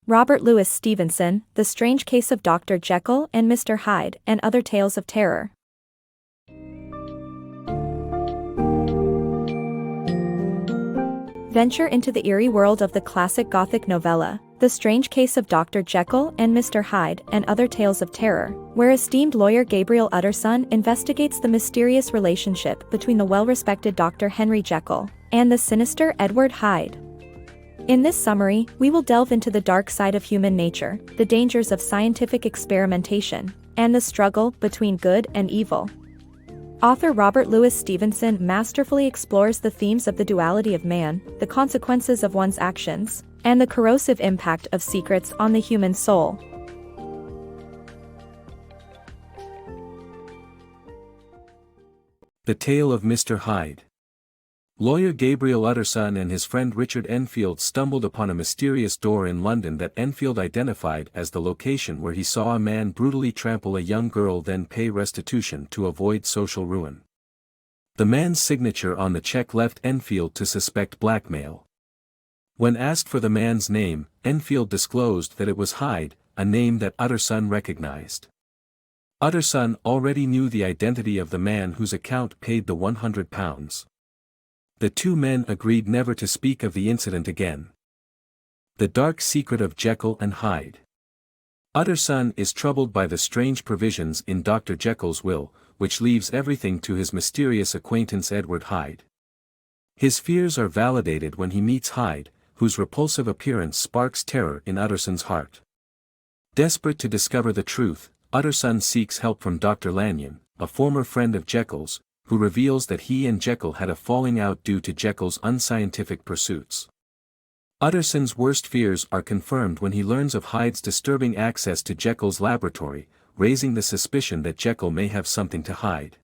Robert Louis Stevenson, The Strange Case of Dr. Jekyll and Mr. Hyde and Other Tales of Terror. Venture into the eerie world of the classic Gothic novella, The Strange Case of Dr. Jekyll and Mr. Hyde and Other Tales of Terror, where esteemed lawyer Gabriel Utterson investigates the mysterious relationship between the well-respected Dr. Henry Jekyll and the sinister Edward Hyde. In this summary, we will delve into the dark side of human nature, the dangers of scientific experimentation, and the struggle between good and evil. Author Robert Louis Stevenson masterfully explores the themes of the duality of man, the consequences of one's actions, and the corrosive impact of secrets on the human soul. The Tale of Mr. Hyde. Lawyer Gabriel Utterson and his friend Richard Enfield stumbled upon a mysterious door in London that Enfield identified as the location where he saw a man brutally trample a young girl, then pay restitution to avoid social ruin. The man's signature on the check left Enfield to suspect blackmail. When asked for the man's name, Enfield disclosed that it was Hyde, a name that Utterson recognized. Utterson already knew the identity of the man whose account paid the £100. The two men agreed never to speak of the incident again. The dark secret of Jekyll and Hyde. Utterson is troubled by the strange provisions in Dr. Jekyll's will, which leaves everything to his mysterious acquaintance Edward Hyde. His fears are validated when he meets Hyde, whose repulsive appearance sparks terror in Utterson's heart. Desperate to discover the truth, Utterson seeks help from Dr. Lanyon, a former friend of Jekyll's, who reveals that he and Jekyll had a falling out due to Jekyll's unscientific pursuits. Utterson's worst fears are confirmed when he learns of Hyde's disturbing access to Jekyll's laboratory, raising the suspicion that Jekyll may have something to hide.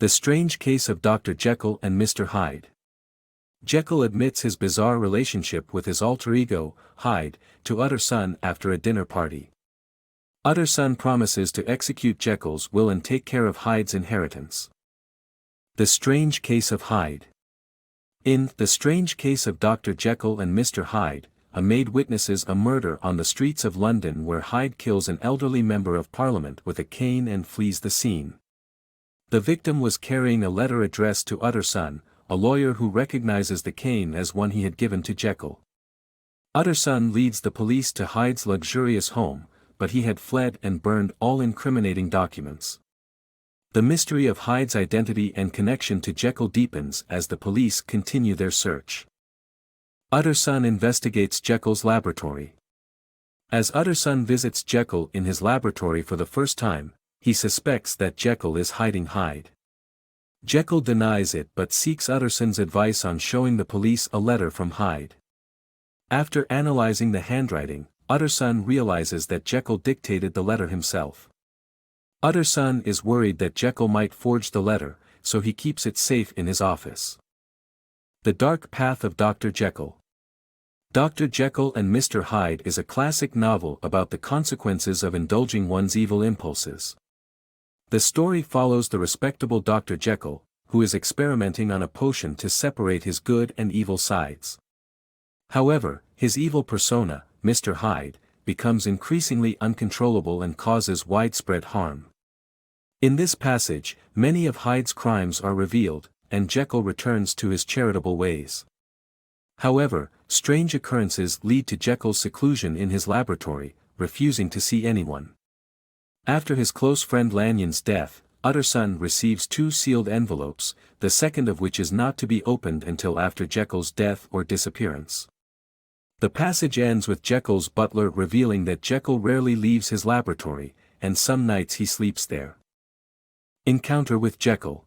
The Strange Case of Dr. Jekyll and Mr. Hyde. Jekyll admits his bizarre relationship with his alter ego, Hyde, to Utterson after a dinner party. Utterson promises to execute Jekyll's will and take care of Hyde's inheritance. The Strange Case of Hyde. In The Strange Case of Dr. Jekyll and Mr. Hyde, a maid witnesses a murder on the streets of London where Hyde kills an elderly member of Parliament with a cane and flees the scene. The victim was carrying a letter addressed to Utterson, a lawyer who recognizes the cane as one he had given to Jekyll. Utterson leads the police to Hyde's luxurious home, but he had fled and burned all incriminating documents. The mystery of Hyde's identity and connection to Jekyll deepens as the police continue their search. Utterson investigates Jekyll's laboratory. As Utterson visits Jekyll in his laboratory for the first time, he suspects that Jekyll is hiding Hyde. Jekyll denies it but seeks Utterson's advice on showing the police a letter from Hyde. After analyzing the handwriting, Utterson realizes that Jekyll dictated the letter himself. Utterson is worried that Jekyll might forge the letter, so he keeps it safe in his office. The Dark Path of Dr. Jekyll. Dr. Jekyll and Mr. Hyde is a classic novel about the consequences of indulging one's evil impulses. The story follows the respectable Dr. Jekyll, who is experimenting on a potion to separate his good and evil sides. However, his evil persona, Mr. Hyde, becomes increasingly uncontrollable and causes widespread harm. In this passage, many of Hyde's crimes are revealed, and Jekyll returns to his charitable ways. However, strange occurrences lead to Jekyll's seclusion in his laboratory, refusing to see anyone. After his close friend Lanyon's death, Utterson receives two sealed envelopes, the second of which is not to be opened until after Jekyll's death or disappearance. The passage ends with Jekyll's butler revealing that Jekyll rarely leaves his laboratory, and some nights he sleeps there. Encounter with Jekyll.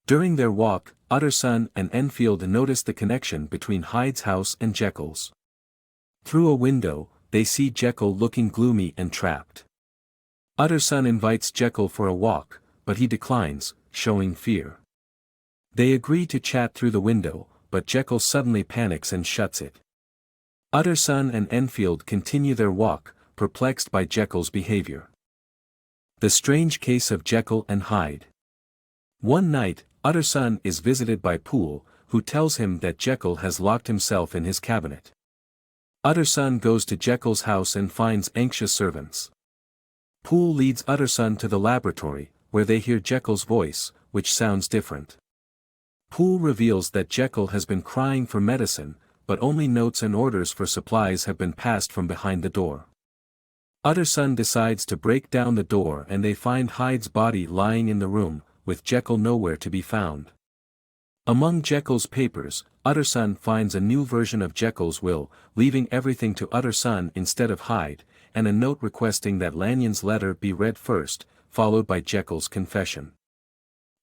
During their walk, Utterson and Enfield notice the connection between Hyde's house and Jekyll's. Through a window, they see Jekyll looking gloomy and trapped. Utterson invites Jekyll for a walk, but he declines, showing fear. They agree to chat through the window, but Jekyll suddenly panics and shuts it. Utterson and Enfield continue their walk, perplexed by Jekyll's behavior. The Strange Case of Jekyll and Hyde. One night, Utterson is visited by Poole, who tells him that Jekyll has locked himself in his cabinet. Utterson goes to Jekyll's house and finds anxious servants. Poole leads Utterson to the laboratory, where they hear Jekyll's voice, which sounds different. Poole reveals that Jekyll has been crying for medicine, but only notes and orders for supplies have been passed from behind the door. Utterson decides to break down the door and they find Hyde's body lying in the room, with Jekyll nowhere to be found. Among Jekyll's papers, Utterson finds a new version of Jekyll's will, leaving everything to Utterson instead of Hyde, and a note requesting that Lanyon's letter be read first, followed by Jekyll's confession.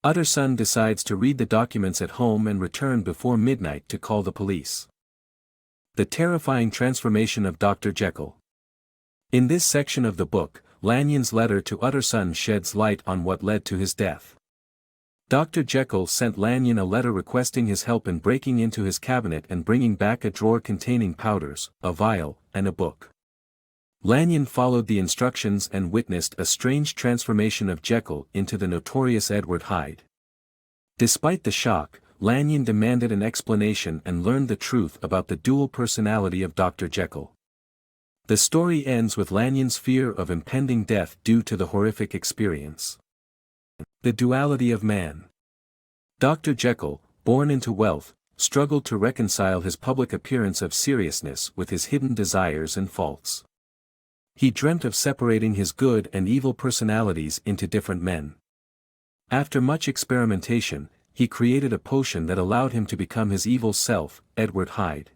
Utterson decides to read the documents at home and return before midnight to call the police. The terrifying transformation of Dr. Jekyll. In this section of the book, Lanyon's letter to Utterson sheds light on what led to his death. Dr. Jekyll sent Lanyon a letter requesting his help in breaking into his cabinet and bringing back a drawer containing powders, a vial, and a book. Lanyon followed the instructions and witnessed a strange transformation of Jekyll into the notorious Edward Hyde. Despite the shock, Lanyon demanded an explanation and learned the truth about the dual personality of Dr. Jekyll. The story ends with Lanyon's fear of impending death due to the horrific experience. The Duality of Man. Dr. Jekyll, born into wealth, struggled to reconcile his public appearance of seriousness with his hidden desires and faults. He dreamt of separating his good and evil personalities into different men. After much experimentation, he created a potion that allowed him to become his evil self, Edward Hyde.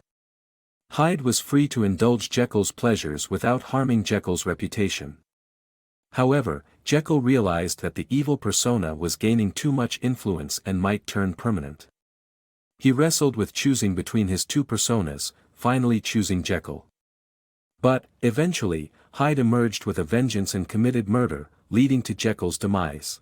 Hyde was free to indulge Jekyll's pleasures without harming Jekyll's reputation. However, Jekyll realized that the evil persona was gaining too much influence and might turn permanent. He wrestled with choosing between his two personas, finally choosing Jekyll. But, eventually, Hyde emerged with a vengeance and committed murder, leading to Jekyll's demise.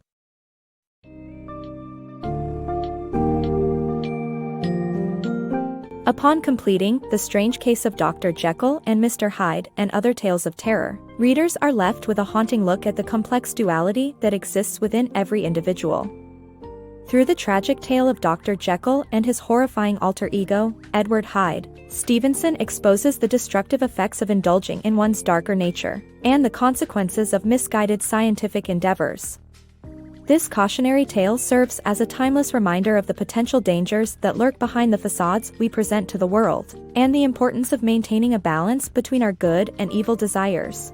Upon completing The Strange Case of Dr. Jekyll and Mr. Hyde and Other Tales of Terror, readers are left with a haunting look at the complex duality that exists within every individual. Through the tragic tale of Dr. Jekyll and his horrifying alter ego, Edward Hyde, Stevenson exposes the destructive effects of indulging in one's darker nature, and the consequences of misguided scientific endeavors. This cautionary tale serves as a timeless reminder of the potential dangers that lurk behind the facades we present to the world, and the importance of maintaining a balance between our good and evil desires.